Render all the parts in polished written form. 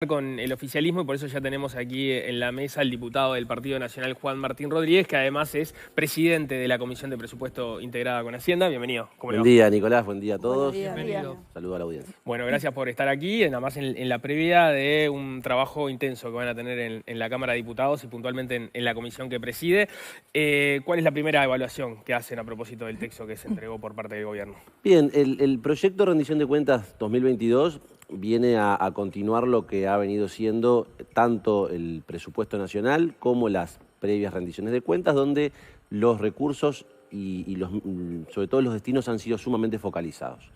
con el oficialismo y por eso ya tenemos aquí en la mesa al diputado del Partido Nacional, Juan Martín Rodríguez, que además es presidente de la Comisión de Presupuesto integrada con Hacienda. Bienvenido. ¿Cómo le va? Buen día, Nicolás. Buen día a todos. Bienvenido. Saludo a la audiencia. Bueno, gracias por estar aquí, nada más en la previa de un trabajo intenso que van a tener en la Cámara de Diputados y puntualmente en la comisión que preside. ¿Cuál es la primera evaluación que hacen a propósito del texto que se entregó por parte del gobierno? Bien, el proyecto de rendición de cuentas 2022 viene a continuar lo que ha venido siendo tanto el presupuesto nacional como las previas rendiciones de cuentas, donde los recursos y sobre todo los destinos han sido sumamente focalizados,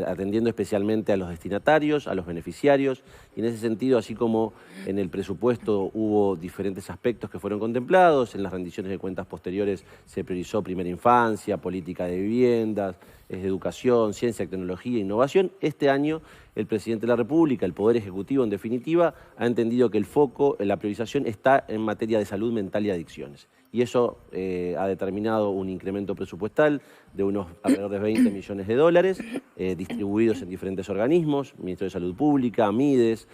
atendiendo especialmente a los destinatarios, a los beneficiarios, y en ese sentido, así como en el presupuesto hubo diferentes aspectos que fueron contemplados, en las rendiciones de cuentas posteriores se priorizó primera infancia, política de viviendas, educación, ciencia, tecnología e innovación. Este año el presidente de la República, el Poder Ejecutivo en definitiva, ha entendido que el foco, la priorización está en materia de salud mental y adicciones. Y eso ha determinado un incremento presupuestal de unos alrededor de 20 millones de dólares, distribuidos en diferentes organismos, Ministerio de Salud Pública, MIDES,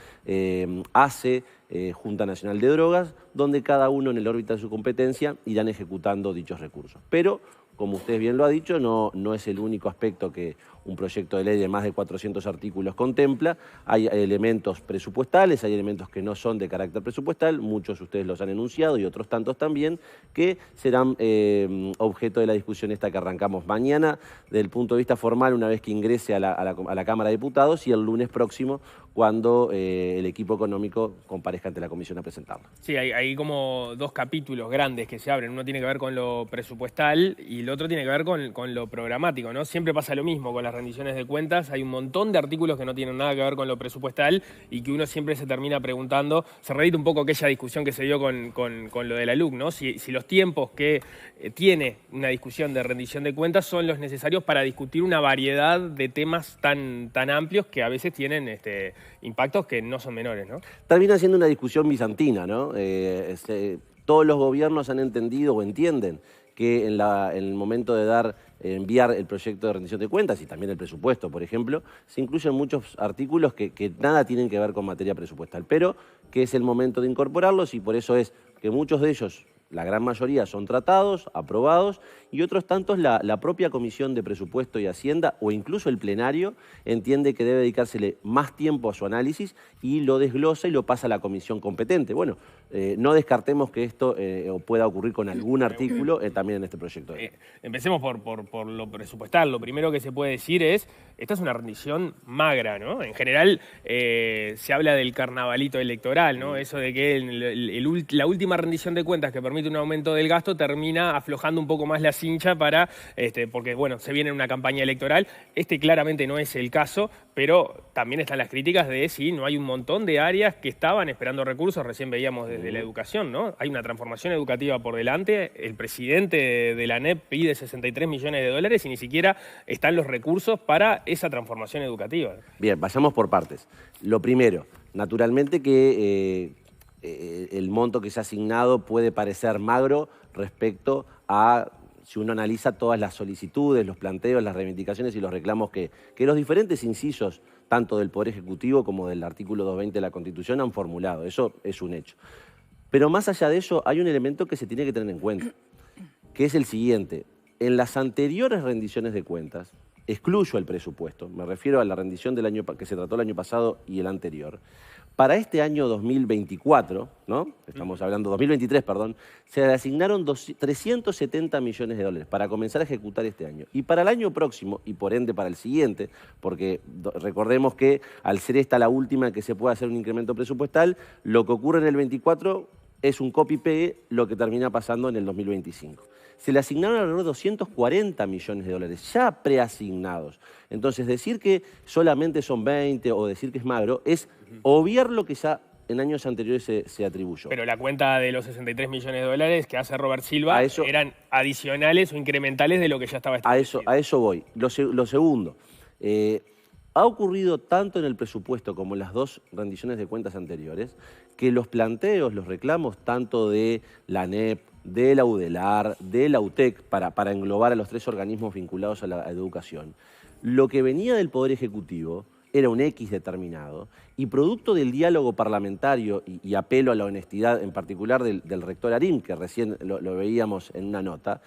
ACE, Junta Nacional de Drogas, donde cada uno en el órbita de su competencia irán ejecutando dichos recursos. Pero, como usted bien lo ha dicho, no es el único aspecto que un proyecto de ley de más de 400 artículos contempla. Hay elementos presupuestales, hay elementos que no son de carácter presupuestal, muchos ustedes los han enunciado y otros tantos también, que serán objeto de la discusión esta que arrancamos mañana, desde el punto de vista formal, una vez que ingrese a la Cámara de Diputados, y el lunes próximo, cuando el equipo económico comparezca ante la comisión a presentarlo. Sí, hay como dos capítulos grandes que se abren. Uno tiene que ver con lo presupuestal y el otro tiene que ver con lo programático, ¿no? Siempre pasa lo mismo con las rendiciones de cuentas. Hay un montón de artículos que no tienen nada que ver con lo presupuestal y que uno siempre se termina preguntando. Se repite un poco aquella discusión que se dio con lo de la LUC, ¿no? Si los tiempos que tiene una discusión de rendición de cuentas son los necesarios para discutir una variedad de temas tan amplios que a veces tienen impactos que no son menores, ¿no? Termina siendo una discusión bizantina, ¿no? Todos los gobiernos han entendido o entienden que en el momento de enviar el proyecto de rendición de cuentas y también el presupuesto, por ejemplo, se incluyen muchos artículos que nada tienen que ver con materia presupuestal, pero que es el momento de incorporarlos y por eso es que muchos de ellos, la gran mayoría, son tratados, aprobados, y otros tantos la propia Comisión de Presupuesto y Hacienda o incluso el plenario entiende que debe dedicársele más tiempo a su análisis y lo desglosa y lo pasa a la comisión competente. Bueno, no descartemos que esto pueda ocurrir con algún artículo también en este proyecto. Empecemos por lo presupuestal. Lo primero que se puede decir es, esta es una rendición magra, ¿no? En general se habla del carnavalito electoral, ¿no? Eso de que la última rendición de cuentas que permite un aumento del gasto termina aflojando un poco más la cincha porque, bueno, se viene una campaña electoral. Claramente no es el caso, pero también están las críticas de si no hay un montón de áreas que estaban esperando recursos. Recién veíamos desde la educación, ¿no? Hay una transformación educativa por delante. El presidente de la ANEP pide 63 millones de dólares y ni siquiera están los recursos para esa transformación educativa. Bien, vayamos por partes. Lo primero, naturalmente que el monto que se ha asignado puede parecer magro respecto a, si uno analiza todas las solicitudes, los planteos, las reivindicaciones y los reclamos que los diferentes incisos, tanto del Poder Ejecutivo como del artículo 220 de la Constitución, han formulado. Eso es un hecho. Pero más allá de eso, hay un elemento que se tiene que tener en cuenta, que es el siguiente. En las anteriores rendiciones de cuentas, excluyo el presupuesto, me refiero a la rendición del año que se trató el año pasado y el anterior. Para este año 2024, ¿no? Estamos hablando 2023, perdón, se le asignaron 370 millones de dólares para comenzar a ejecutar este año. Y para el año próximo, y por ende para el siguiente, porque recordemos que al ser esta la última que se puede hacer un incremento presupuestal, lo que ocurre en el 24 es un copy-paste lo que termina pasando en el 2025. Se le asignaron alrededor de 240 millones de dólares, ya preasignados. Entonces, decir que solamente son 20 o decir que es magro es obviar lo que ya en años anteriores se atribuyó. Pero la cuenta de los 63 millones de dólares que hace Robert Silva eran adicionales o incrementales de lo que ya estaba establecido. A eso voy. Lo segundo, ha ocurrido tanto en el presupuesto como en las dos rendiciones de cuentas anteriores que los planteos, los reclamos tanto de la ANEP, de la UDELAR, de la UTEC, para englobar a los tres organismos vinculados a la educación, lo que venía del Poder Ejecutivo era un X determinado, y producto del diálogo parlamentario y apelo a la honestidad, en particular del rector Arín, que recién lo veíamos en una nota,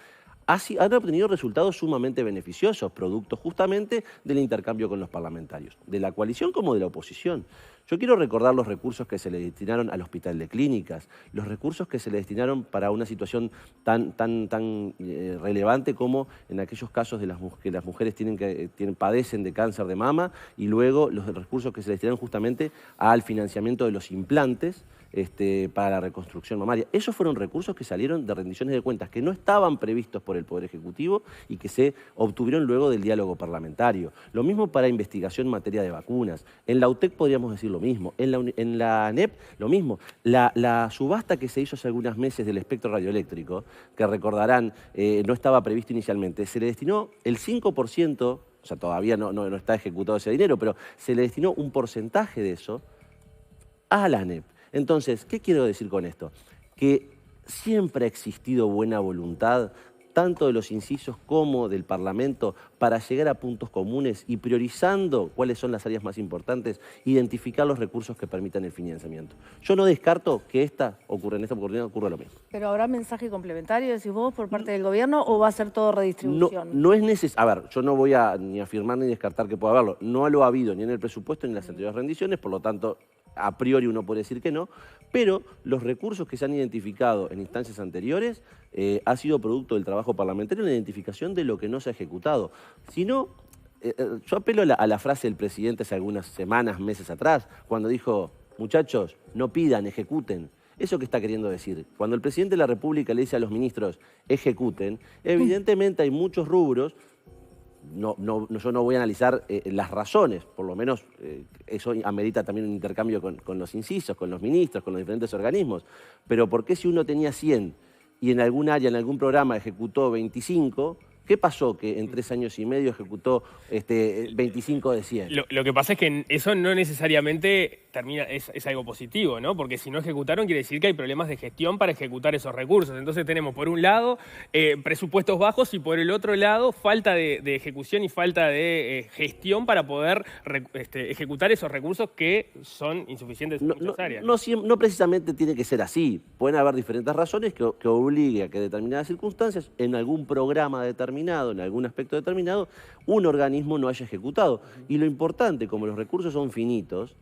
han obtenido resultados sumamente beneficiosos, producto justamente del intercambio con los parlamentarios, de la coalición como de la oposición. Yo quiero recordar los recursos que se le destinaron al Hospital de Clínicas, los recursos que se le destinaron para una situación tan relevante como en aquellos casos de que las mujeres padecen de cáncer de mama, y luego los recursos que se le destinaron justamente al financiamiento de los implantes para la reconstrucción mamaria. Esos fueron recursos que salieron de rendiciones de cuentas que no estaban previstos por el Poder Ejecutivo y que se obtuvieron luego del diálogo parlamentario. Lo mismo para investigación en materia de vacunas. En la UTEC podríamos decir lo mismo. En la ANEP, lo mismo. La subasta que se hizo hace algunos meses del espectro radioeléctrico, que recordarán no estaba previsto inicialmente, se le destinó el 5%, o sea, todavía no está ejecutado ese dinero, pero se le destinó un porcentaje de eso a la ANEP. Entonces, ¿qué quiero decir con esto? Que siempre ha existido buena voluntad, tanto de los incisos como del Parlamento, para llegar a puntos comunes y, priorizando cuáles son las áreas más importantes, identificar los recursos que permitan el financiamiento. Yo no descarto que en esta oportunidad ocurra lo mismo. ¿Pero habrá mensaje complementario, decís vos, por parte del gobierno, o va a ser todo redistribución? No es necesario. A ver, yo no voy a ni afirmar ni descartar que pueda haberlo. No lo ha habido ni en el presupuesto ni en las anteriores rendiciones, por lo tanto, a priori uno puede decir que no, pero los recursos que se han identificado en instancias anteriores ha sido producto del trabajo parlamentario en la identificación de lo que no se ha ejecutado. Si no, yo apelo a la frase del presidente hace algunas semanas, meses atrás, cuando dijo, muchachos, no pidan, ejecuten. ¿Eso qué está queriendo decir? Cuando el presidente de la República le dice a los ministros, ejecuten, evidentemente hay muchos rubros. Yo no voy a analizar las razones, por lo menos eso amerita también un intercambio con los incisos, con los ministros, con los diferentes organismos. Pero ¿por qué si uno tenía 100 y en algún área, en algún programa ejecutó 25, qué pasó que en 3 años y medio ejecutó 25 de 100? Lo que pasa es que eso no necesariamente es algo positivo, ¿no? Porque si no ejecutaron quiere decir que hay problemas de gestión para ejecutar esos recursos. Entonces tenemos por un lado presupuestos bajos y por el otro lado falta de ejecución y falta de gestión para poder ejecutar esos recursos que son insuficientes en muchas áreas. No precisamente tiene que ser así. Pueden haber diferentes razones que obliguen a que determinadas circunstancias, en algún programa determinado, en algún aspecto determinado, un organismo no haya ejecutado. Y lo importante, como los recursos son finitos,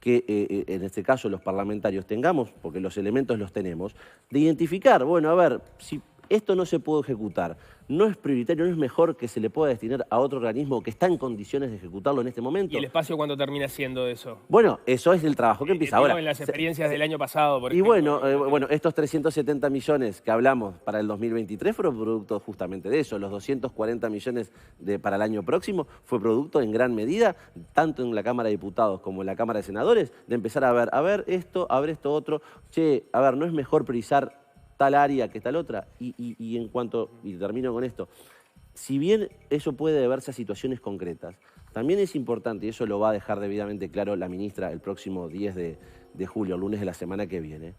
que en este caso los parlamentarios tengamos, porque los elementos los tenemos, de identificar, bueno, a ver, si esto no se puede ejecutar, no es prioritario, no es mejor que se le pueda destinar a otro organismo que está en condiciones de ejecutarlo en este momento. ¿Y el espacio cuándo termina siendo eso? Bueno, eso es el trabajo que empieza ahora. En las experiencias del año pasado, por ejemplo. Y bueno, estos 370 millones que hablamos para el 2023 fueron producto justamente de eso. Los 240 millones para el año próximo fue producto en gran medida, tanto en la Cámara de Diputados como en la Cámara de Senadores, de empezar a ver esto otro. Che, a ver, ¿no es mejor priorizar tal área que tal otra? Y termino con esto, si bien eso puede deberse a situaciones concretas, también es importante, y eso lo va a dejar debidamente claro la ministra el próximo 10 de julio, el lunes de la semana que viene,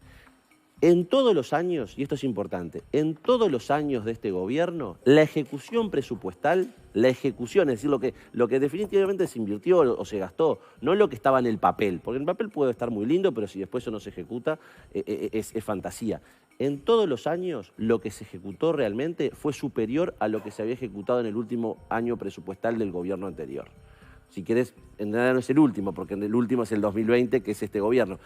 en todos los años, y esto es importante, en todos los años de este gobierno, la ejecución presupuestal, es decir, lo que definitivamente se invirtió o se gastó, no lo que estaba en el papel, porque el papel puede estar muy lindo, pero si después eso no se ejecuta, es fantasía. En todos los años, lo que se ejecutó realmente fue superior a lo que se había ejecutado en el último año presupuestal del gobierno anterior. Si querés, en realidad no es el último, porque el último es el 2020, que es este gobierno.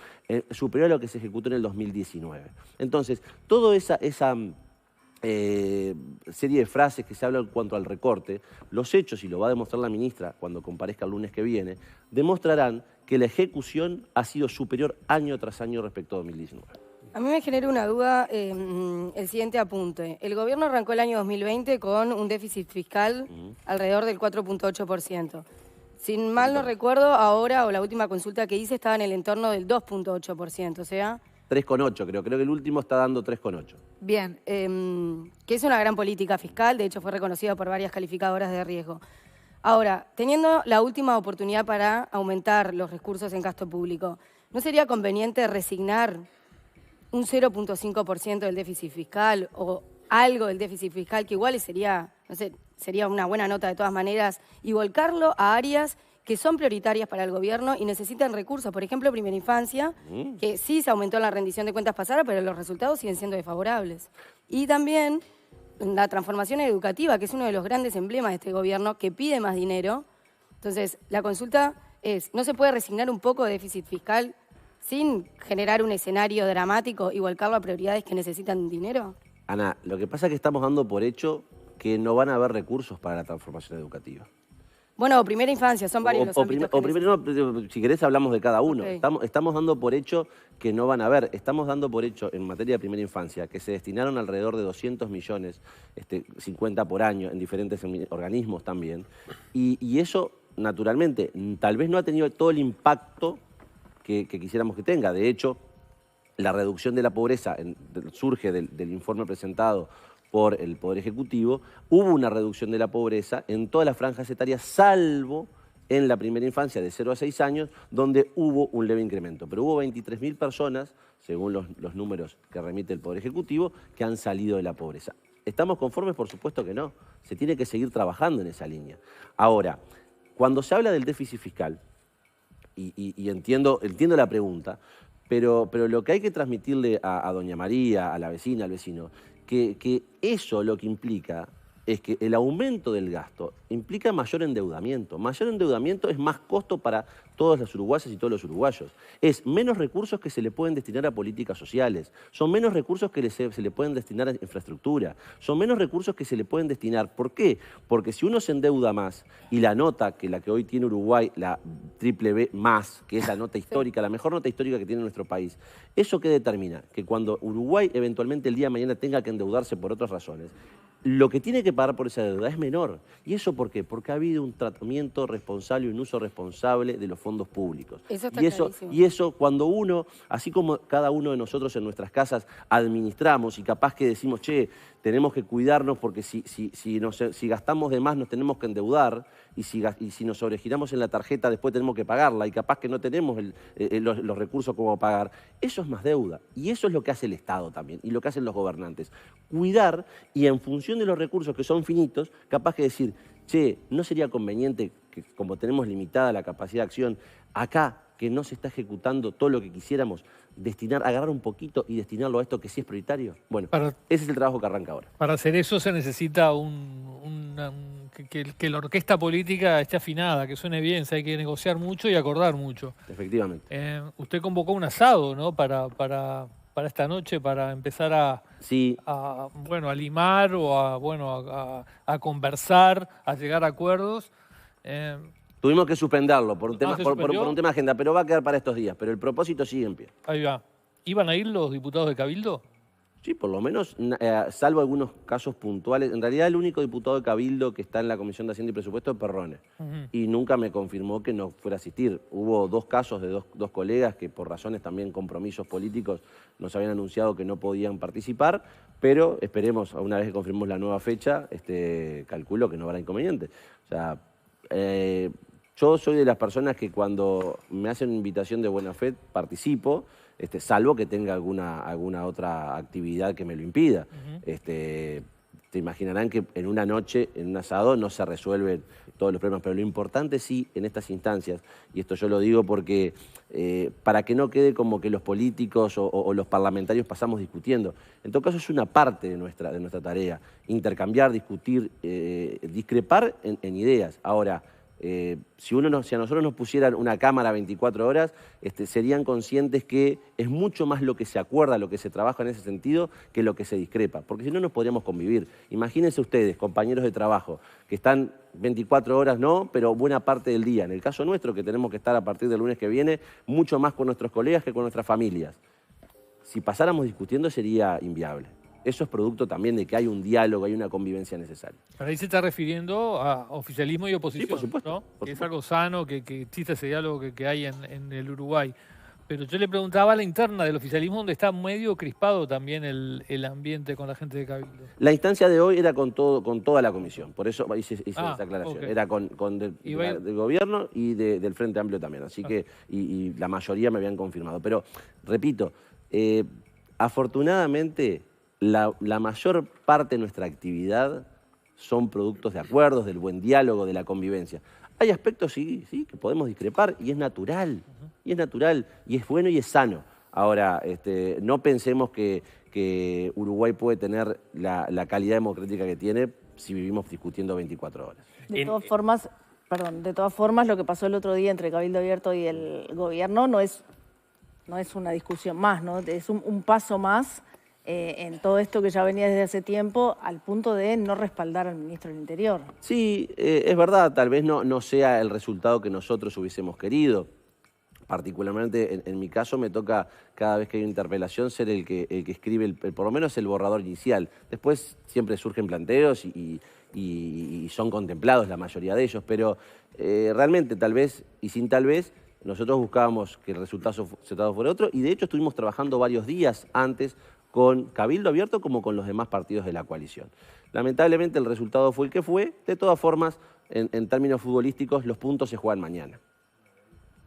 Superior a lo que se ejecutó en el 2019. Entonces, toda esa serie de frases que se hablan en cuanto al recorte, los hechos, y lo va a demostrar la ministra cuando comparezca el lunes que viene, demostrarán que la ejecución ha sido superior año tras año respecto a 2019. A mí me genera una duda el siguiente apunte. El gobierno arrancó el año 2020 con un déficit fiscal alrededor del 4.8%. Sin mal no recuerdo, ahora, o la última consulta que hice, estaba en el entorno del 2.8%, o sea... 3,8 creo que el último está dando 3,8. Bien, que es una gran política fiscal, de hecho fue reconocida por varias calificadoras de riesgo. Ahora, teniendo la última oportunidad para aumentar los recursos en gasto público, ¿no sería conveniente resignar un 0.5% del déficit fiscal o algo del déficit fiscal que igual sería, no sé, sería una buena nota de todas maneras, y volcarlo a áreas que son prioritarias para el gobierno y necesitan recursos. Por ejemplo, primera infancia, que sí se aumentó la rendición de cuentas pasada, pero los resultados siguen siendo desfavorables. Y también la transformación educativa, que es uno de los grandes emblemas de este gobierno, que pide más dinero. Entonces, la consulta es, ¿no se puede resignar un poco de déficit fiscal sin generar un escenario dramático y volcarlo a prioridades que necesitan dinero? Ana, lo que pasa es que estamos dando por hecho que no van a haber recursos para la transformación educativa. Bueno, primera infancia, son varios los ámbitos que no, si querés hablamos de cada uno. Okay. Estamos dando por hecho que no van a haber. Estamos dando por hecho en materia de primera infancia que se destinaron alrededor de 200 millones, 50 por año, en diferentes organismos también. Y eso, naturalmente, tal vez no ha tenido todo el impacto que quisiéramos que tenga. De hecho, la reducción de la pobreza surge del informe presentado por el Poder Ejecutivo. Hubo una reducción de la pobreza en todas las franjas etarias, salvo en la primera infancia de 0 a 6 años, donde hubo un leve incremento. Pero hubo 23.000 personas, según los números que remite el Poder Ejecutivo, que han salido de la pobreza. ¿Estamos conformes? Por supuesto que no. Se tiene que seguir trabajando en esa línea. Ahora, cuando se habla del déficit fiscal, y entiendo la pregunta, pero lo que hay que transmitirle a doña María, a la vecina, al vecino, que eso lo que implica es que el aumento del gasto implica mayor endeudamiento. Mayor endeudamiento es más costo para todas las uruguayas y todos los uruguayos. Es menos recursos que se le pueden destinar a políticas sociales. Son menos recursos que se le pueden destinar a infraestructura. Son menos recursos que se le pueden destinar. ¿Por qué? Porque si uno se endeuda más y la nota, que la que hoy tiene Uruguay, la triple B más, que es la nota histórica, la mejor nota histórica que tiene nuestro país, ¿eso qué determina? Que cuando Uruguay eventualmente el día de mañana tenga que endeudarse por otras razones, lo que tiene que pagar por esa deuda es menor. ¿Y eso por qué? Porque ha habido un tratamiento responsable y un uso responsable de los fondos públicos. Eso está clarísimo. Y eso cuando uno, así como cada uno de nosotros en nuestras casas administramos y capaz que decimos, che, tenemos que cuidarnos porque si gastamos de más nos tenemos que endeudar y si nos sobregiramos en la tarjeta después tenemos que pagarla y capaz que no tenemos los recursos como pagar. Eso es más deuda y eso es lo que hace el Estado también y lo que hacen los gobernantes. Cuidar y en función de los recursos que son finitos, capaz que decir, che, ¿no sería conveniente que como tenemos limitada la capacidad de acción, acá que no se está ejecutando todo lo que quisiéramos, agarrar un poquito y destinarlo a esto que sí es prioritario? Bueno, ese es el trabajo que arranca ahora. Para hacer eso se necesita que la orquesta política esté afinada, que suene bien, hay que negociar mucho y acordar mucho. Efectivamente. Usted convocó un asado, ¿no? Para esta noche, para empezar a limar o a conversar, a llegar a acuerdos. Tuvimos que suspenderlo por un tema de agenda, pero va a quedar para estos días. Pero el propósito sigue en pie. Ahí va. ¿Iban a ir los diputados de Cabildo? Sí, por lo menos, salvo algunos casos puntuales. En realidad, el único diputado de Cabildo que está en la Comisión de Hacienda y Presupuesto es Perrone. Y nunca me confirmó que no fuera a asistir. Hubo 2 casos de dos colegas que por razones también compromisos políticos nos habían anunciado que no podían participar, pero esperemos, una vez que confirmemos la nueva fecha, calculo que no habrá inconveniente. O sea, yo soy de las personas que cuando me hacen una invitación de buena fe participo, salvo que tenga alguna otra actividad que me lo impida. Te imaginarán que en una noche, en un asado, no se resuelven todos los problemas, pero lo importante sí, en estas instancias, y esto yo lo digo porque para que no quede como que los políticos o los parlamentarios pasamos discutiendo. En todo caso es una parte de nuestra tarea, intercambiar, discutir, discrepar en ideas. Ahora, si a nosotros nos pusieran una cámara 24 horas, serían conscientes que es mucho más lo que se acuerda, lo que se trabaja en ese sentido, que lo que se discrepa, porque si no, no podríamos convivir. Imagínense ustedes, compañeros de trabajo, que están 24 horas, no, pero buena parte del día. En el caso nuestro, que tenemos que estar a partir del lunes que viene, mucho más con nuestros colegas que con nuestras familias. Si pasáramos discutiendo sería inviable. Eso es producto también de que hay un diálogo, hay una convivencia necesaria. Pero ahí se está refiriendo a oficialismo y oposición, sí, por supuesto, ¿no? Por que supuesto. Es algo sano, que existe ese diálogo que hay en el Uruguay. Pero yo le preguntaba a la interna del oficialismo, donde está medio crispado también el ambiente con la gente de Cabildo. La instancia de hoy era con toda la comisión, por eso hice esa aclaración. Okay. Era con del gobierno y del Frente Amplio también, así que y la mayoría me habían confirmado. Pero, repito, afortunadamente la mayor parte de nuestra actividad son productos de acuerdos, del buen diálogo, de la convivencia. Hay aspectos, sí, que podemos discrepar y es natural, y es natural, y es bueno y es sano. Ahora, no pensemos que Uruguay puede tener la calidad democrática que tiene si vivimos discutiendo 24 horas. De todas formas, lo que pasó el otro día entre Cabildo Abierto y el gobierno no es una discusión más, ¿no? Es un paso más en todo esto que ya venía desde hace tiempo, al punto de no respaldar al ministro del Interior. Sí, es verdad, tal vez no sea el resultado que nosotros hubiésemos querido. Particularmente en mi caso me toca cada vez que hay una interpelación ser el que escribe por lo menos el borrador inicial. Después siempre surgen planteos y son contemplados la mayoría de ellos, pero realmente tal vez y sin tal vez nosotros buscábamos que el resultado fuera otro y de hecho estuvimos trabajando varios días antes con Cabildo Abierto como con los demás partidos de la coalición. Lamentablemente el resultado fue el que fue. De todas formas, en términos futbolísticos, los puntos se juegan mañana.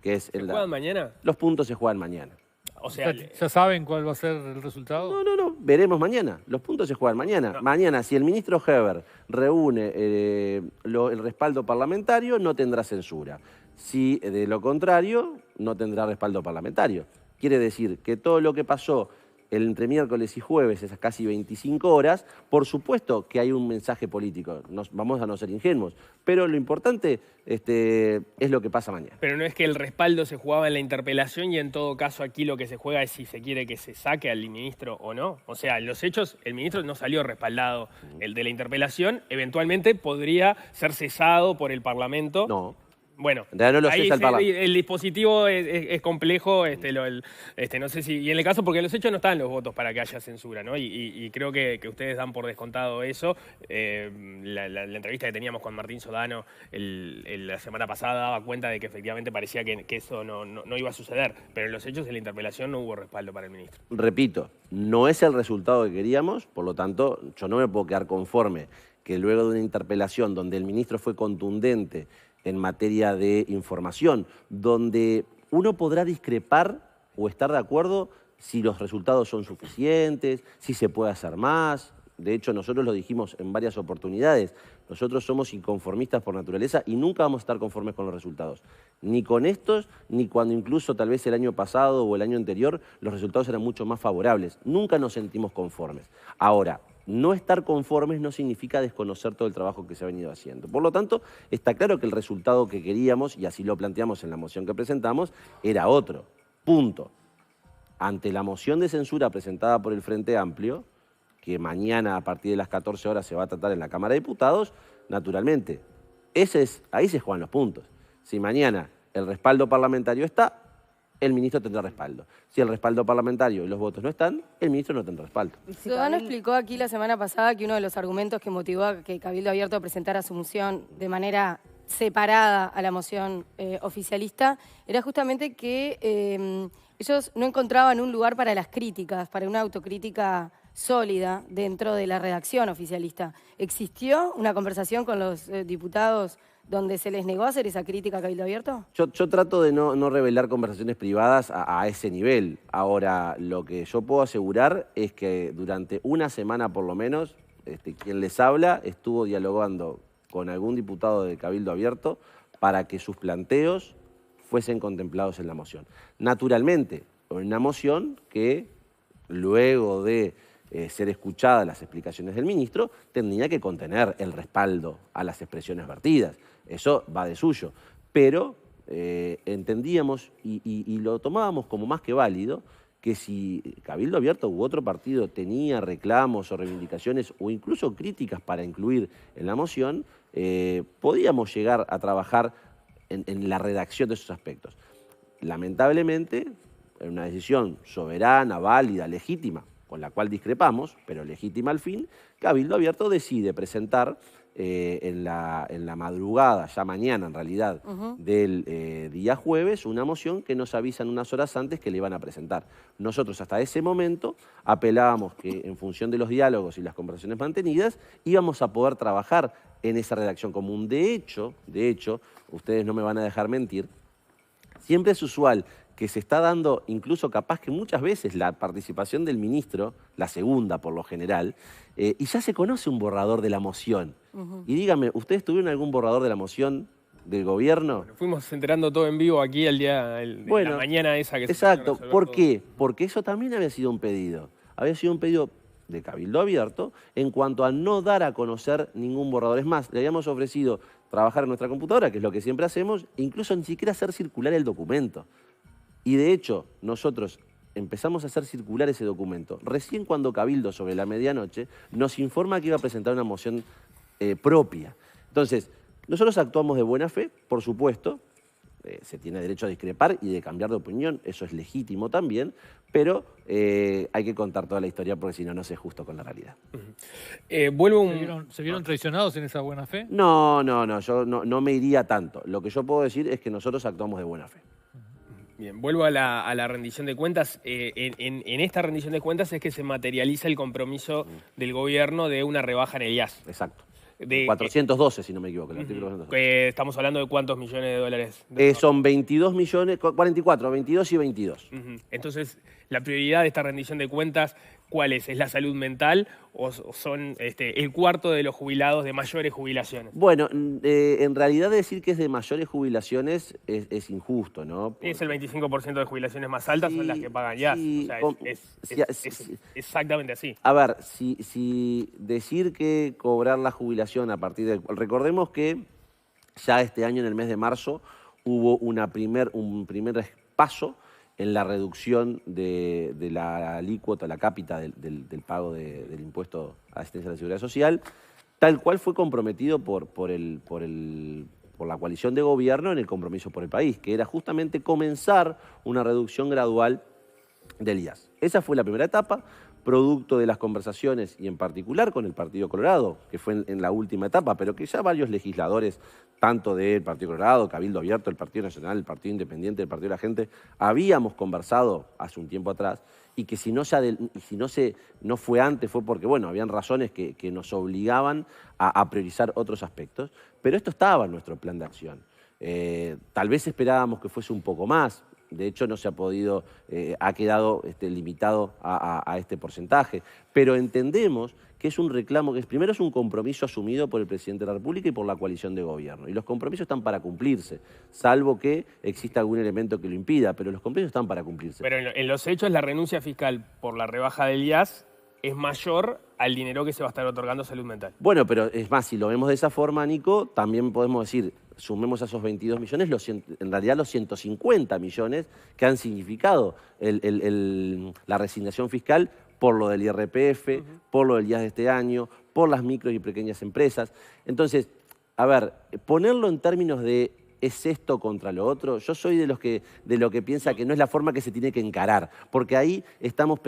¿Se juegan mañana? Los puntos se juegan mañana. O sea, ¿Ya saben cuál va a ser el resultado? No, veremos mañana. Los puntos se juegan mañana. No. Mañana, si el ministro Heber reúne el respaldo parlamentario, no tendrá censura. Si de lo contrario, no tendrá respaldo parlamentario. Quiere decir que todo lo que pasó entre miércoles y jueves, esas casi 25 horas, por supuesto que hay un mensaje político, vamos a no ser ingenuos, pero lo importante es lo que pasa mañana. Pero no es que el respaldo se jugaba en la interpelación y en todo caso aquí lo que se juega es si se quiere que se saque al ministro o no. O sea, en los hechos el ministro no salió respaldado. El de la interpelación eventualmente podría ser cesado por el Parlamento. No. Bueno, no lo ahí el dispositivo es complejo, no sé si, y en el caso porque en los hechos no están los votos para que haya censura, ¿no? Y creo que ustedes dan por descontado eso. La entrevista que teníamos con Martín Sodano la semana pasada daba cuenta de que efectivamente parecía que eso no iba a suceder, pero en los hechos de la interpelación no hubo respaldo para el ministro. Repito, no es el resultado que queríamos, por lo tanto, yo no me puedo quedar conforme que luego de una interpelación donde el ministro fue contundente en materia de información, donde uno podrá discrepar o estar de acuerdo si los resultados son suficientes, si se puede hacer más. De hecho, nosotros lo dijimos en varias oportunidades. Nosotros somos inconformistas por naturaleza y nunca vamos a estar conformes con los resultados. Ni con estos, ni cuando incluso tal vez el año pasado o el año anterior los resultados eran mucho más favorables. Nunca nos sentimos conformes. Ahora, no estar conformes no significa desconocer todo el trabajo que se ha venido haciendo. Por lo tanto, está claro que el resultado que queríamos, y así lo planteamos en la moción que presentamos, era otro. Punto. Ante la moción de censura presentada por el Frente Amplio, que mañana a partir de las 14 horas se va a tratar en la Cámara de Diputados, naturalmente, ahí se juegan los puntos. Si mañana el respaldo parlamentario está, el ministro tendrá respaldo. Si el respaldo parlamentario y los votos no están, el ministro no tendrá respaldo. Sodano explicó aquí la semana pasada que uno de los argumentos que motivó a que Cabildo Abierto presentara su moción de manera separada a la moción oficialista era justamente que ellos no encontraban un lugar para las críticas, para una autocrítica sólida dentro de la redacción oficialista. ¿Existió una conversación con los diputados donde se les negó hacer esa crítica a Cabildo Abierto? Yo trato de no revelar conversaciones privadas a ese nivel. Ahora, lo que yo puedo asegurar es que durante una semana por lo menos, quien les habla estuvo dialogando con algún diputado de Cabildo Abierto para que sus planteos fuesen contemplados en la moción. Naturalmente, una moción que luego de ser escuchadas las explicaciones del ministro, tendría que contener el respaldo a las expresiones vertidas. Eso va de suyo. Pero entendíamos y lo tomábamos como más que válido que si Cabildo Abierto u otro partido tenía reclamos o reivindicaciones o incluso críticas para incluir en la moción, podíamos llegar a trabajar en la redacción de esos aspectos. Lamentablemente, en una decisión soberana, válida, legítima, con la cual discrepamos, pero legítima al fin, Cabildo Abierto decide presentar en la madrugada, ya mañana en realidad, del día jueves, una moción que nos avisan unas horas antes que le iban a presentar. Nosotros hasta ese momento apelábamos que en función de los diálogos y las conversaciones mantenidas íbamos a poder trabajar en esa redacción común. De hecho, ustedes no me van a dejar mentir, siempre es usual que se está dando, incluso capaz que muchas veces, la participación del ministro, la segunda por lo general, y ya se conoce un borrador de la moción. Y dígame, ¿ustedes tuvieron algún borrador de la moción del gobierno. Nos fuimos enterando todo en vivo aquí el día, de la mañana esa que se exacto. resolver ¿Por todo. qué? Porque eso también había sido un pedido. Había sido un pedido de Cabildo Abierto en cuanto a no dar a conocer ningún borrador. Es más, le habíamos ofrecido trabajar en nuestra computadora, que es lo que siempre hacemos, incluso ni siquiera hacer circular el documento. Y de hecho, nosotros empezamos a hacer circular ese documento recién cuando Cabildo, sobre la medianoche, nos informa que iba a presentar una moción propia. Entonces, nosotros actuamos de buena fe, por supuesto, se tiene derecho a discrepar y de cambiar de opinión, eso es legítimo también, pero hay que contar toda la historia porque si no, no se es justo con la realidad. Vuelvo ¿Se vieron traicionados en esa buena fe? No, yo no me iría tanto. Lo que yo puedo decir es que nosotros actuamos de buena fe. Bien, vuelvo a la rendición de cuentas. En esta rendición de cuentas es que se materializa el compromiso del gobierno de una rebaja en el IAS. Exacto. De, 412, si no me equivoco, el artículo 412. Estamos hablando de cuántos millones de dólares. Son 22 millones, 44, 22 y 22. Entonces, la prioridad de esta rendición de cuentas, ¿cuál es? ¿Es la salud mental o son el cuarto de los jubilados de mayores jubilaciones? Bueno, en realidad decir que es de mayores jubilaciones es injusto, ¿no? Es el 25% de jubilaciones más altas son las que pagan ya. Sí, o sea, es exactamente así. A ver, si decir que cobrar la jubilación a partir de... Recordemos que ya este año, en el mes de marzo, hubo un primer paso en la reducción de la alícuota, la cápita del pago del impuesto a asistencia a la seguridad social, tal cual fue comprometido por la coalición de gobierno en el compromiso por el país, que era justamente comenzar una reducción gradual del IAS. Esa fue la primera etapa, producto de las conversaciones y en particular con el Partido Colorado, que fue en la última etapa, pero que ya varios legisladores, tanto del Partido Colorado, Cabildo Abierto, el Partido Nacional, el Partido Independiente, el Partido de la Gente, habíamos conversado hace un tiempo atrás y que si no fue antes fue porque, bueno, habían razones que nos obligaban a priorizar otros aspectos, pero esto estaba en nuestro plan de acción. Tal vez esperábamos que fuese un poco más. De hecho, no se ha podido, ha quedado limitado a este porcentaje. Pero entendemos que es un reclamo, primero es un compromiso asumido por el presidente de la República y por la coalición de gobierno. Y los compromisos están para cumplirse, salvo que exista algún elemento que lo impida, pero los compromisos están para cumplirse. Pero en los hechos, la renuncia fiscal por la rebaja del IAS es mayor al dinero que se va a estar otorgando a salud mental. Bueno, pero es más, si lo vemos de esa forma, Nico, también podemos decir, sumemos a esos 22 millones, en realidad los 150 millones que han significado la resignación fiscal por lo del IRPF, por lo del IAS de este año, por las micro y pequeñas empresas. Entonces, a ver, ponerlo en términos de ¿es esto contra lo otro? Yo soy de lo que piensa que no es la forma que se tiene que encarar, porque ahí estamos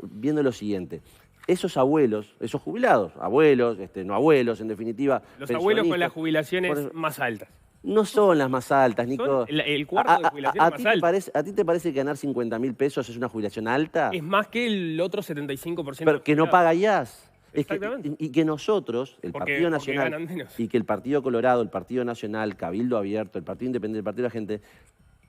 viendo lo siguiente. Esos abuelos, esos jubilados, abuelos, no abuelos, en definitiva. Los abuelos con las jubilaciones más altas. No son las más altas, Nico. El cuarto de jubilaciones más altas. ¿A ti te parece que ganar 50.000 pesos es una jubilación alta? Es más que el otro 75%. Pero que no paga IAS. Exactamente. Y que nosotros, el Partido Nacional, ganan menos. y que el Partido Colorado, el Partido Nacional, Cabildo Abierto, el Partido Independiente, el Partido de la Gente,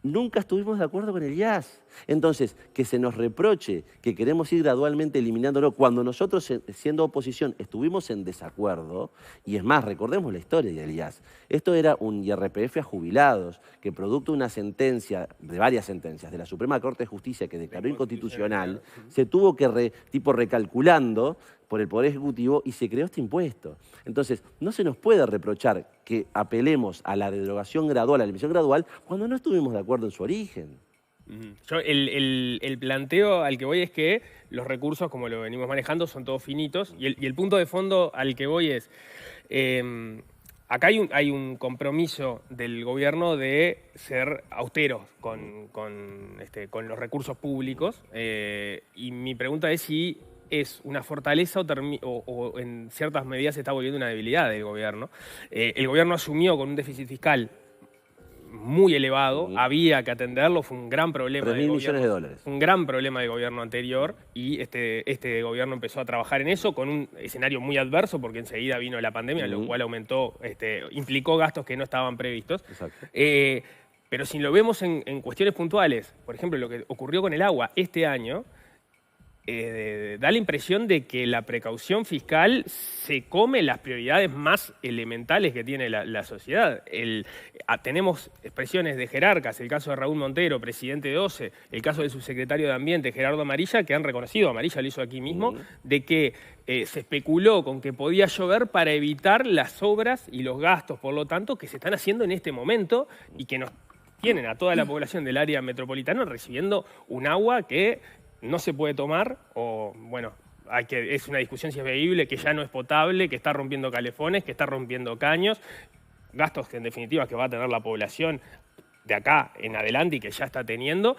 nunca estuvimos de acuerdo con el IAS. Entonces, que se nos reproche que queremos ir gradualmente eliminándolo cuando nosotros, siendo oposición, estuvimos en desacuerdo, y es más, recordemos la historia del IAS. Esto era un IRPF a jubilados, que producto de una sentencia, de varias sentencias, de la Suprema Corte de Justicia que declaró inconstitucional, se tuvo que, recalculando por el Poder Ejecutivo y se creó este impuesto. Entonces, no se nos puede reprochar que apelemos a la derogación gradual, a la emisión gradual, cuando no estuvimos de acuerdo en su origen. Yo, el planteo al que voy es que los recursos, como lo venimos manejando, son todos finitos y el punto de fondo al que voy es, acá hay un compromiso del gobierno de ser austeros con los recursos públicos y mi pregunta es si es una fortaleza o en ciertas medidas se está volviendo una debilidad del gobierno. El gobierno asumió con un déficit fiscal muy elevado, había que atenderlo, fue un gran problema del gobierno. millones de dólares. Un gran problema del gobierno anterior y este gobierno empezó a trabajar en eso con un escenario muy adverso porque enseguida vino la pandemia, lo cual implicó gastos que no estaban previstos. Exacto. Pero si lo vemos en cuestiones puntuales, por ejemplo, lo que ocurrió con el agua este año, da la impresión de que la precaución fiscal se come las prioridades más elementales que tiene la sociedad. Tenemos expresiones de jerarcas, el caso de Raúl Montero, presidente de OCE, el caso del subsecretario de Ambiente, Gerardo Amarilla, que han reconocido, Amarilla lo hizo aquí mismo, de que se especuló con que podía llover para evitar las obras y los gastos, por lo tanto, que se están haciendo en este momento y que nos tienen a toda la población del área metropolitana recibiendo un agua que no se puede tomar, o bueno, es una discusión si es bebible, que ya no es potable, que está rompiendo calefones, que está rompiendo caños, gastos que en definitiva que va a tener la población de acá en adelante y que ya está teniendo,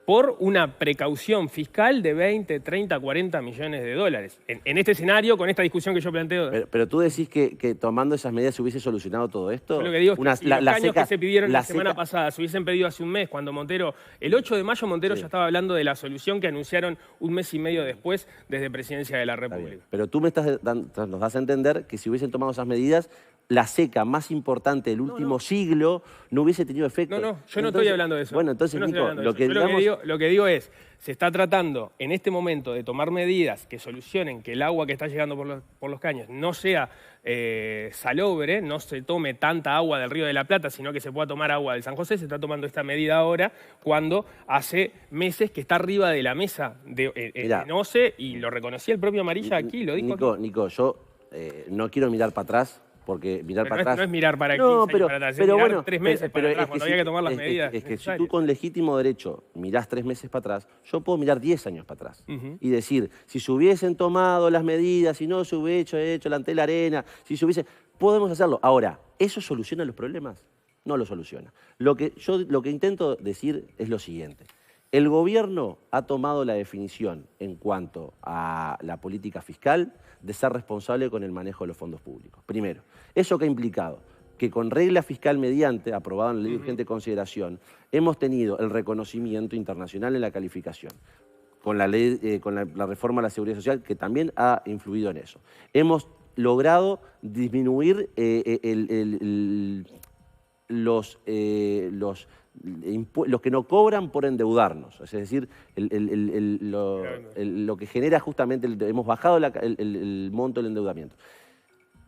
por una precaución fiscal de 20, 30, 40 millones de dólares. En este escenario, con esta discusión que yo planteo... Pero tú decís que tomando esas medidas se hubiese solucionado todo esto. Yo lo que digo es que si los caños que se pidieron la semana pasada se hubiesen pedido hace un mes, cuando Montero... El 8 de mayo Montero ya estaba hablando de la solución que anunciaron un mes y medio después desde Presidencia de la República. Pero tú nos das a entender que si hubiesen tomado esas medidas, la seca más importante del último siglo no hubiese tenido efecto. No, yo no estoy hablando de eso. Bueno, entonces, Nico, lo que digo es, se está tratando en este momento de tomar medidas que solucionen que el agua que está llegando por los caños no sea salobre, no se tome tanta agua del Río de la Plata, sino que se pueda tomar agua del San José. Se está tomando esta medida ahora, cuando hace meses que está arriba de la mesa de OCE, y lo reconocía el propio Amarilla aquí, lo dijo. Nico, yo no quiero mirar para atrás, porque mirar para atrás... No es mirar para 15 años para atrás, es mirar 3 meses para atrás, cuando había que tomar las medidas Es que si tú con legítimo derecho mirás 3 meses para atrás, yo puedo mirar 10 años para atrás y decir, si se hubiesen tomado las medidas, si no se hubiese hecho ante la arena, si se hubiese... Podemos hacerlo. Ahora, ¿eso soluciona los problemas? No lo soluciona. Lo que intento decir es lo siguiente. El gobierno ha tomado la definición en cuanto a la política fiscal de ser responsable con el manejo de los fondos públicos. Primero, ¿eso qué ha implicado? Que con regla fiscal mediante, aprobada en la ley de urgente consideración, hemos tenido el reconocimiento internacional en la calificación. Con la ley, con la reforma de la seguridad social, que también ha influido en eso. Hemos logrado disminuir los que no cobran por endeudarnos, es decir, lo que genera justamente, hemos bajado el monto del endeudamiento.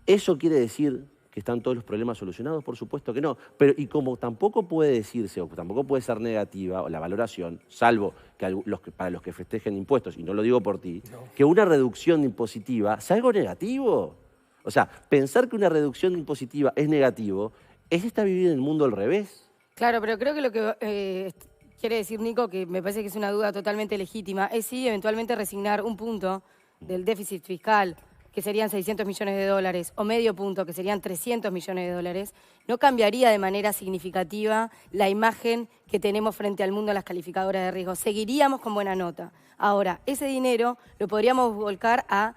¿Eso quiere decir que están todos los problemas solucionados? Por supuesto que no. Pero, y como tampoco puede decirse, o tampoco puede ser negativa la valoración, salvo que para los que festejen impuestos, y no lo digo por ti, que una reducción impositiva sea algo negativo. O sea, pensar que una reducción impositiva es negativo es vivir en el mundo al revés. Claro, pero creo que lo que quiere decir Nico, que me parece que es una duda totalmente legítima, es sí eventualmente resignar un punto del déficit fiscal, que serían 600 millones de dólares, o medio punto, que serían 300 millones de dólares, no cambiaría de manera significativa la imagen que tenemos frente al mundo en las calificadoras de riesgo. Seguiríamos con buena nota. Ahora, ese dinero lo podríamos volcar a,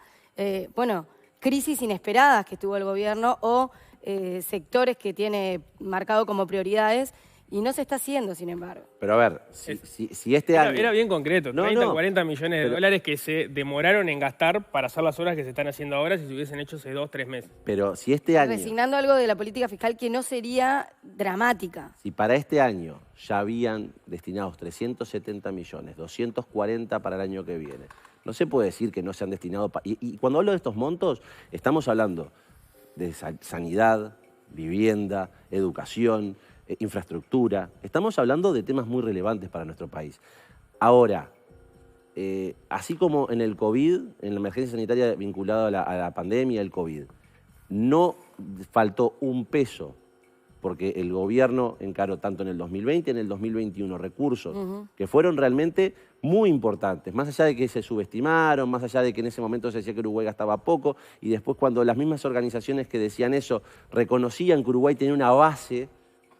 crisis inesperadas que tuvo el gobierno o sectores que tiene marcado como prioridades, y no se está haciendo, sin embargo. Pero a ver, si este año... Era bien concreto, 30, 40 millones de dólares que se demoraron en gastar para hacer las obras que se están haciendo ahora si se hubiesen hecho hace 2, 3 meses. Pero si este año... Resignando algo de la política fiscal que no sería dramática. Si para este año ya habían destinados 370 millones, 240 para el año que viene, no se puede decir que no se han destinado... Y cuando hablo de estos montos, estamos hablando de sanidad, vivienda, educación, infraestructura. Estamos hablando de temas muy relevantes para nuestro país. Ahora, así como en el COVID, en la emergencia sanitaria vinculada a la pandemia, el COVID, no faltó un peso, porque el gobierno encaró tanto en el 2020 y en el 2021 recursos que fueron realmente muy importantes, más allá de que se subestimaron, más allá de que en ese momento se decía que Uruguay gastaba poco, y después cuando las mismas organizaciones que decían eso reconocían que Uruguay tenía una base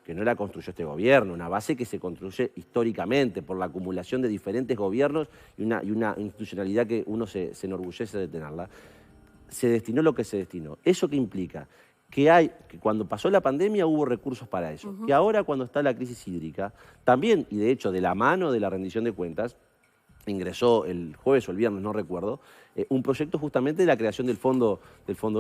que no la construyó este gobierno, una base que se construye históricamente por la acumulación de diferentes gobiernos y una institucionalidad que uno se enorgullece de tenerla, se destinó lo que se destinó. ¿Eso qué implica? Que cuando pasó la pandemia hubo recursos para eso, que ahora cuando está la crisis hídrica, también, y de hecho de la mano de la rendición de cuentas, ingresó el jueves o el viernes, no recuerdo, un proyecto justamente de la creación del fondo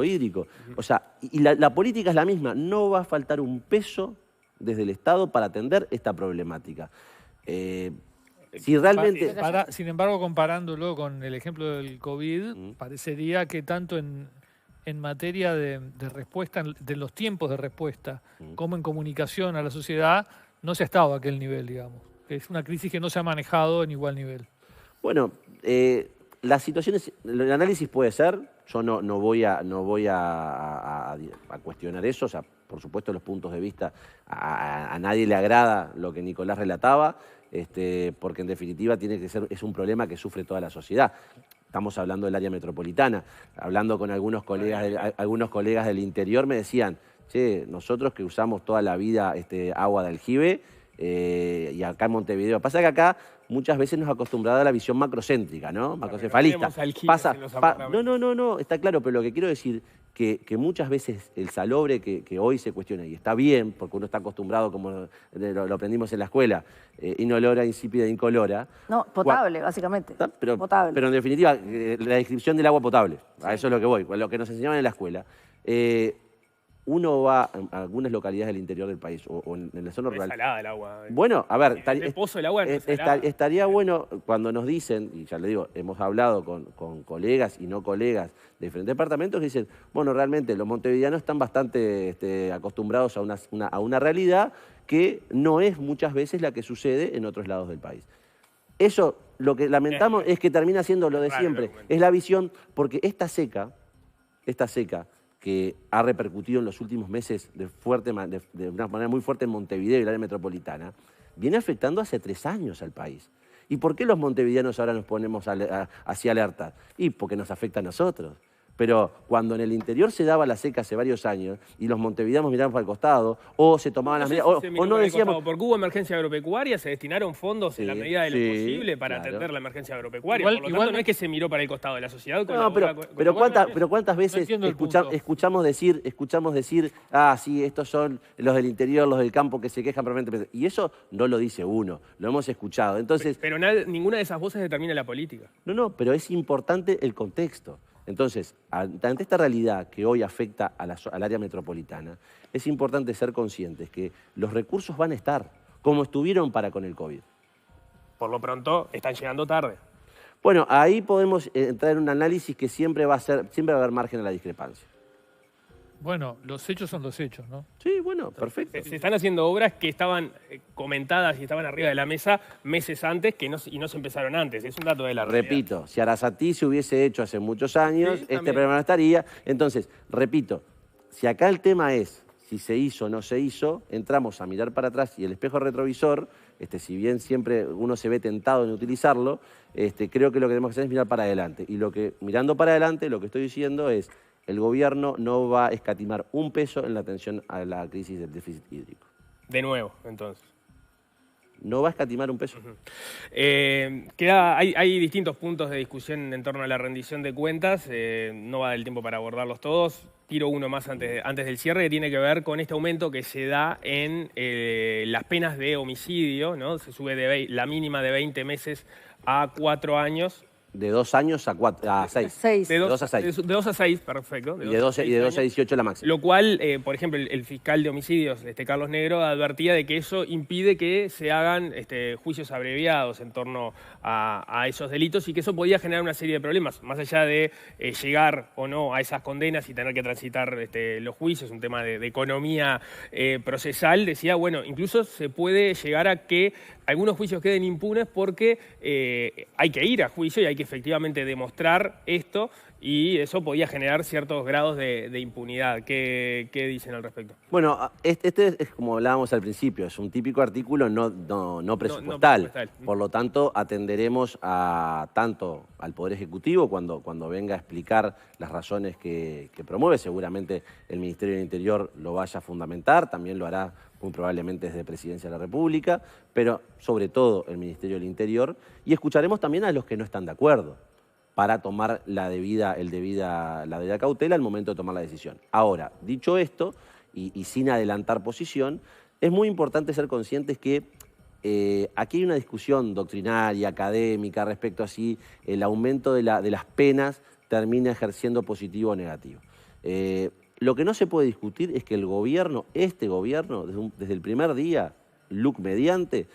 hídrico. O sea, y la política es la misma, no va a faltar un peso desde el Estado para atender esta problemática. Si realmente... Sin embargo, comparándolo con el ejemplo del COVID, parecería que tanto en materia de respuesta, de los tiempos de respuesta, como en comunicación a la sociedad, no se ha estado a aquel nivel, digamos. Es una crisis que no se ha manejado en igual nivel. Bueno, las situaciones, el análisis puede ser, yo no voy a cuestionar eso, o sea, por supuesto los puntos de vista, a nadie le agrada lo que Nicolás relataba, porque en definitiva es un problema que sufre toda la sociedad. Estamos hablando del área metropolitana, hablando con algunos colegas del interior me decían, che, nosotros que usamos toda la vida agua de aljibe, y acá en Montevideo, pasa que acá muchas veces nos ha acostumbrado a la visión macrocéntrica, ¿no? Macrocefalista. No, está claro, pero lo que quiero decir que muchas veces el salobre que hoy se cuestiona, y está bien, porque uno está acostumbrado, como lo aprendimos en la escuela, inolora, insípida, incolora. No, potable, básicamente. Potable. Pero en definitiva, la descripción del agua potable, a eso es lo que voy, lo que nos enseñaban en la escuela. Uno va a algunas localidades del interior del país o en la zona rural. Es salada el agua. Bueno, a ver, el pozo del agua es salada. Estaría bueno cuando nos dicen, y ya le digo, hemos hablado con colegas y no colegas de diferentes departamentos que dicen, bueno, realmente los montevideanos están bastante acostumbrados a una realidad que no es muchas veces la que sucede en otros lados del país. Eso, lo que lamentamos es que termina siendo lo de siempre. Es la visión, porque esta seca que ha repercutido en los últimos meses de una manera muy fuerte en Montevideo y el área metropolitana, viene afectando hace 3 años al país. ¿Y por qué los montevideanos ahora nos ponemos así alerta? Y porque nos afecta a nosotros. Pero cuando en el interior se daba la seca hace varios años y los montevideanos miraban para el costado o se tomaban las medidas, o no decíamos... Porque hubo emergencia agropecuaria, se destinaron fondos en la medida de lo posible para atender la emergencia agropecuaria. Por lo tanto, no es que se miró para el costado de la sociedad. Pero ¿cuántas veces escuchamos decir, ah, sí, estos son los del interior, los del campo que se quejan permanentemente? Y eso no lo dice uno, lo hemos escuchado. Entonces, pero ninguna de esas voces determina la política. No, pero es importante el contexto. Entonces, ante esta realidad que hoy afecta al área metropolitana, es importante ser conscientes que los recursos van a estar, como estuvieron con el COVID. Por lo pronto, están llegando tarde. Bueno, ahí podemos entrar en un análisis que siempre va a haber margen a la discrepancia. Bueno, los hechos son los hechos, ¿no? Sí, bueno, perfecto. Se están haciendo obras que estaban comentadas y estaban arriba de la mesa meses antes y no se empezaron antes. Es un dato de la realidad. Repito, si Arasatí se hubiese hecho hace muchos años, este problema no estaría. Entonces, repito, si acá el tema es si se hizo o no se hizo, entramos a mirar para atrás y el espejo retrovisor, si bien siempre uno se ve tentado en utilizarlo, creo que lo que tenemos que hacer es mirar para adelante. Y mirando para adelante, lo que estoy diciendo es el gobierno no va a escatimar un peso en la atención a la crisis del déficit hídrico. De nuevo, entonces. No va a escatimar un peso. Hay distintos puntos de discusión en torno a la rendición de cuentas. No va a dar el tiempo para abordarlos todos. Tiro uno más antes del cierre, que tiene que ver con este aumento que se da en las penas de homicidio, ¿no? Se sube la mínima de 20 meses a 4 años. De 2 años a 6. De 2 a 6, perfecto. Y de 12 a 18 la máxima. Lo cual, por ejemplo, el fiscal de homicidios, Carlos Negro, advertía de que eso impide que se hagan juicios abreviados en torno a esos delitos y que eso podía generar una serie de problemas, más allá de llegar o no a esas condenas y tener que transitar los juicios, un tema de economía procesal. Decía, bueno, incluso se puede llegar a que algunos juicios queden impunes porque hay que ir a juicio y hay que efectivamente demostrar esto y eso podía generar ciertos grados de impunidad. ¿Qué dicen al respecto? Bueno, este es como hablábamos al principio, es un típico artículo no presupuestal. Por lo tanto, atenderemos tanto al Poder Ejecutivo cuando venga a explicar las razones que promueve. Seguramente el Ministerio del Interior lo vaya a fundamentar, también lo hará muy probablemente desde Presidencia de la República, pero sobre todo el Ministerio del Interior, y escucharemos también a los que no están de acuerdo para tomar la debida cautela al momento de tomar la decisión. Ahora, dicho esto, y sin adelantar posición, es muy importante ser conscientes que aquí hay una discusión doctrinaria, académica, respecto a si el aumento de las penas termina ejerciendo positivo o negativo. Lo que no se puede discutir es que el gobierno, este gobierno, desde el primer día, LUC mediante,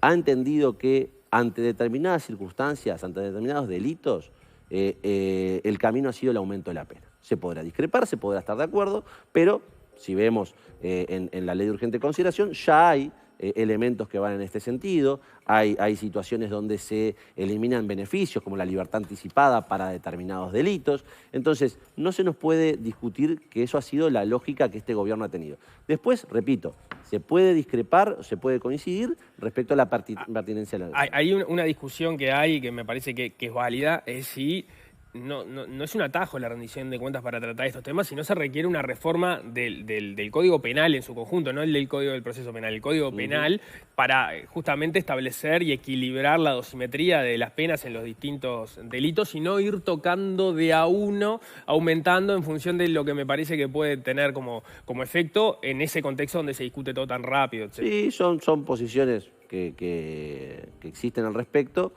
ha entendido que ante determinadas circunstancias, ante determinados delitos, el camino ha sido el aumento de la pena. Se podrá discrepar, se podrá estar de acuerdo, pero si vemos en la ley de urgente consideración, ya hay elementos que van en este sentido, hay situaciones donde se eliminan beneficios como la libertad anticipada para determinados delitos. Entonces, no se nos puede discutir que eso ha sido la lógica que este gobierno ha tenido. Después, repito, se puede discrepar, se puede coincidir respecto a la pertinencia de la ley. Hay una discusión que hay que me parece que es válida, es si no es un atajo la rendición de cuentas para tratar estos temas, sino se requiere una reforma del Código Penal en su conjunto, no el del Código del Proceso Penal, el Código Penal para justamente establecer y equilibrar la dosimetría de las penas en los distintos delitos y no ir tocando de a uno, aumentando en función de lo que me parece que puede tener como efecto en ese contexto donde se discute todo tan rápido, etc. Sí, son posiciones que existen al respecto,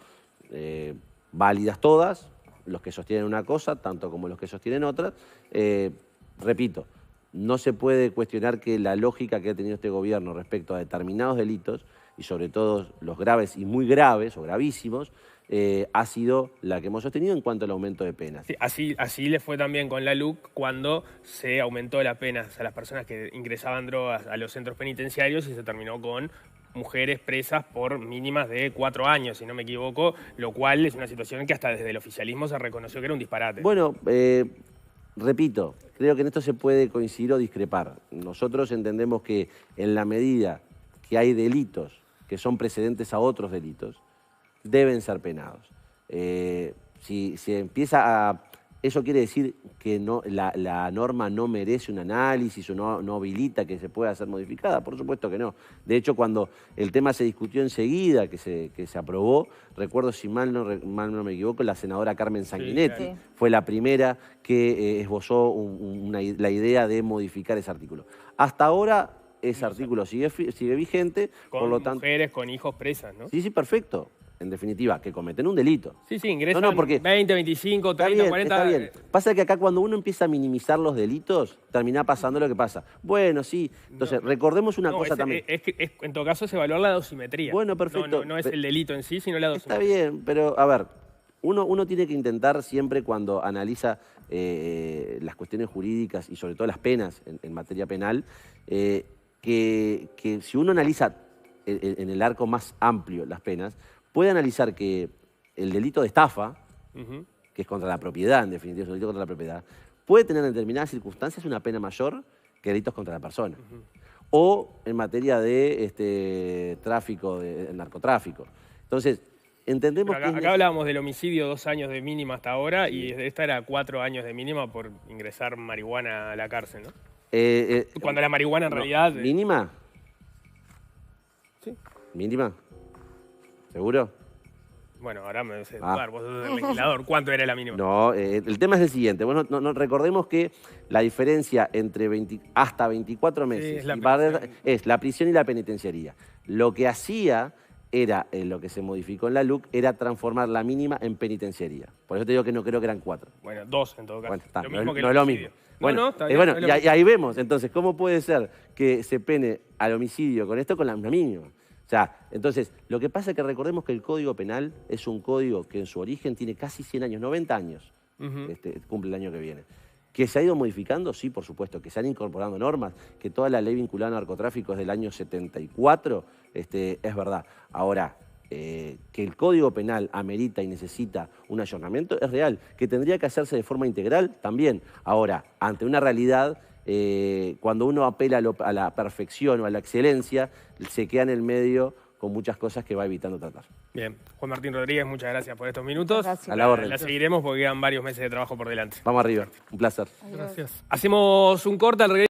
válidas todas, los que sostienen una cosa, tanto como los que sostienen otras. Repito, no se puede cuestionar que la lógica que ha tenido este gobierno respecto a determinados delitos, y sobre todo los graves y muy graves o gravísimos, ha sido la que hemos sostenido en cuanto al aumento de penas. Sí, así le fue también con la LUC cuando se aumentó las penas a las personas que ingresaban drogas a los centros penitenciarios y se terminó con mujeres presas por mínimas de 4 años, si no me equivoco, lo cual es una situación que hasta desde el oficialismo se reconoció que era un disparate. Bueno, repito, creo que en esto se puede coincidir o discrepar. Nosotros entendemos que en la medida que hay delitos que son precedentes a otros delitos, deben ser penados. Si se empieza a... ¿Eso quiere decir que la norma no merece un análisis o no habilita que se pueda ser modificada? Por supuesto que no. De hecho, cuando el tema se discutió enseguida, que se aprobó, recuerdo, si mal no me equivoco, la senadora Carmen Sanguinetti fue la primera que esbozó la idea de modificar ese artículo. Hasta ahora ese artículo sigue vigente. Con por lo tanto, mujeres con hijos presas, ¿no? Sí, perfecto. En definitiva, que cometen un delito. Sí, ingresan porque 20, 25, 30, 40... Está bien. Pasa que acá cuando uno empieza a minimizar los delitos, termina pasando lo que pasa. Bueno, sí. Entonces, recordemos una cosa también. En todo caso, es evaluar la dosimetría. Bueno, perfecto. No es el delito en sí, sino la dosimetría. Está bien, pero a ver, uno tiene que intentar siempre cuando analiza las cuestiones jurídicas y sobre todo las penas en materia penal, que si uno analiza en el arco más amplio las penas, puede analizar que el delito de estafa, que es contra la propiedad, en definitiva es un delito contra la propiedad, puede tener en determinadas circunstancias una pena mayor que delitos contra la persona. O en materia de tráfico, de narcotráfico. Entonces, entendemos que... Acá hablábamos del homicidio, 2 años de mínima hasta ahora, y esta era 4 años de mínima por ingresar marihuana a la cárcel, ¿no? Cuando la marihuana en realidad... ¿Mínima? Sí. ¿Mínima? ¿Seguro? Bueno, ahora me hace dudar, vos sos el legislador. ¿Cuánto era la mínima? No, el tema es el siguiente. Bueno, recordemos que la diferencia entre hasta 24 meses es la prisión y la penitenciaría. Lo que hacía era, lo que se modificó en la LUC, era transformar la mínima en penitenciaría. Por eso te digo que no creo que eran 4. Bueno, 2 en todo caso. Bueno, está, lo mismo que no es lo mismo. Bueno, y ahí vemos, entonces, ¿cómo puede ser que se pene al homicidio con esto con la mínima? O sea, entonces, lo que pasa es que recordemos que el Código Penal es un código que en su origen tiene casi 100 años, 90 años, cumple el año que viene. ¿Que se ha ido modificando? Sí, por supuesto. ¿Que se han incorporado normas? ¿Que toda la ley vinculada al narcotráfico es del año 74? Es verdad. Ahora, que el Código Penal amerita y necesita un ayornamiento es real. ¿Que tendría que hacerse de forma integral? También. Ahora, ante una realidad... cuando uno apela a la perfección o a la excelencia, se queda en el medio con muchas cosas que va evitando tratar. Bien. Juan Martín Rodríguez, muchas gracias por estos minutos. Gracias. A la orden. La seguiremos porque quedan varios meses de trabajo por delante. Vamos arriba. Un placer. Gracias. Hacemos un corte al regreso.